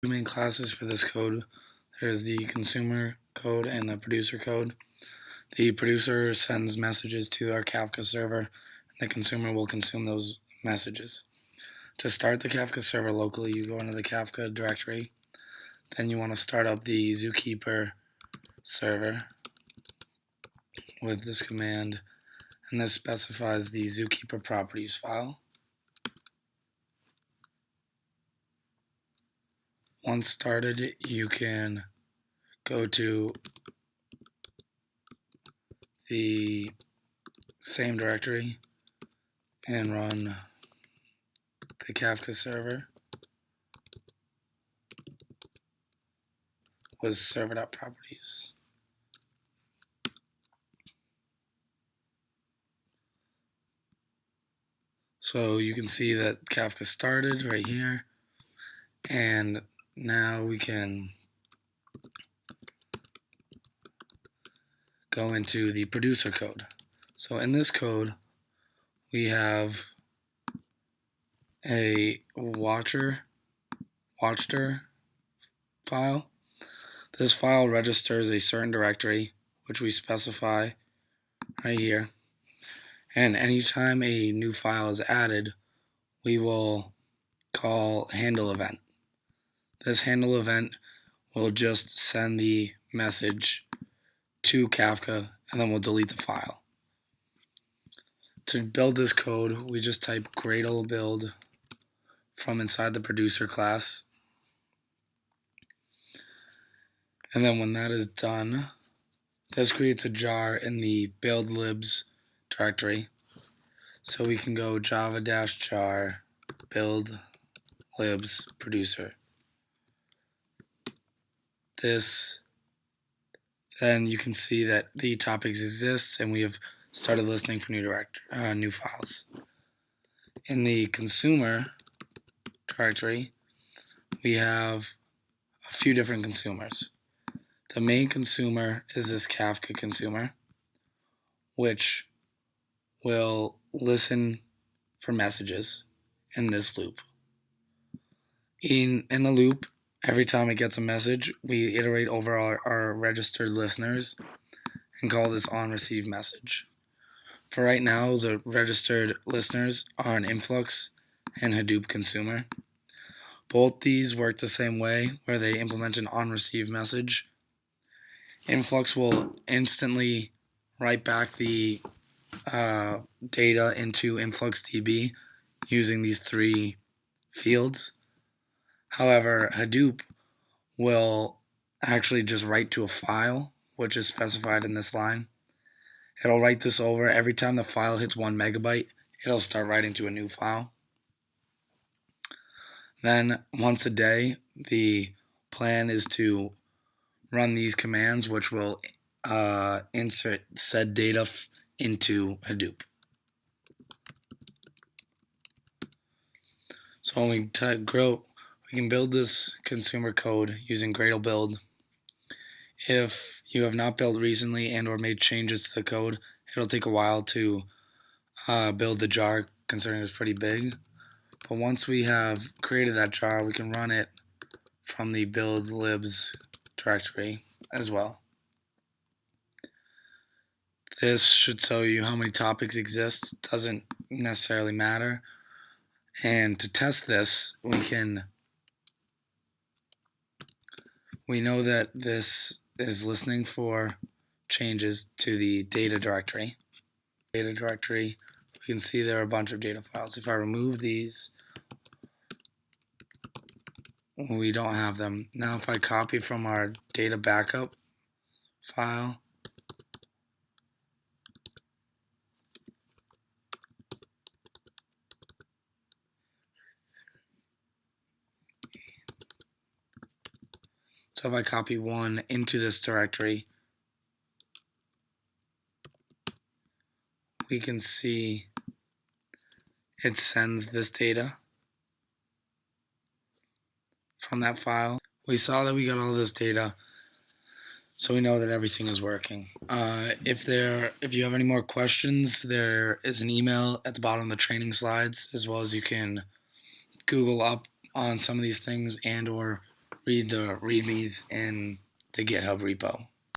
Two main classes for this code. There's the consumer code and the producer code. The producer sends messages to our Kafka server, and the consumer will consume those messages. To start the Kafka server locally, you go into the Kafka directory. Then you want to start up the Zookeeper server with this command, and this specifies the Zookeeper properties file. Once started, you can go to the same directory and run the Kafka server with server.properties. So you can see that Kafka started right here, and now we can go into the producer code. So in this code, we have a watcher file. This file registers a certain directory, which we specify right here. And anytime a new file is added, we will call handle event. This handle event will just send the message to Kafka, and then we'll delete the file. To build this code, we just type Gradle build from inside the producer class. And then when that is done, this creates a jar in the build libs directory. So we can go java-jar build libs producer. Then you can see that the topics exists, and we have started listening for new files. In the consumer directory, we have a few different consumers. The main consumer is this Kafka consumer, which will listen for messages in this loop. In the loop, every time it gets a message, we iterate over our registered listeners and call this onReceive message. For right now, the registered listeners are an Influx and Hadoop consumer. Both these work the same way, where they implement an onReceive message. Influx will instantly write back the data into InfluxDB using these three fields. However, Hadoop will actually just write to a file, which is specified in this line. It'll write this over. Every time the file hits 1 megabyte, it'll start writing to a new file. Then once a day, the plan is to run these commands, which will insert said data into Hadoop. So when we can build this consumer code using Gradle build. If you have not built recently and or made changes to the code, it'll take a while to build the jar, considering it's pretty big. But once we have created that jar, we can run it from the build libs directory as well. This should show you how many topics exist. Doesn't necessarily matter. And to test this, we know that this is listening for changes to the data directory. We can see there are a bunch of data files. If I remove these, we don't have them. Now if I copy from our data backup file, so if I copy one into this directory, we can see it sends this data from that file. We saw that we got all this data, so we know that everything is working. If you have any more questions, there is an email at the bottom of the training slides, as well as you can Google up on some of these things and or read the readmes in the GitHub repo.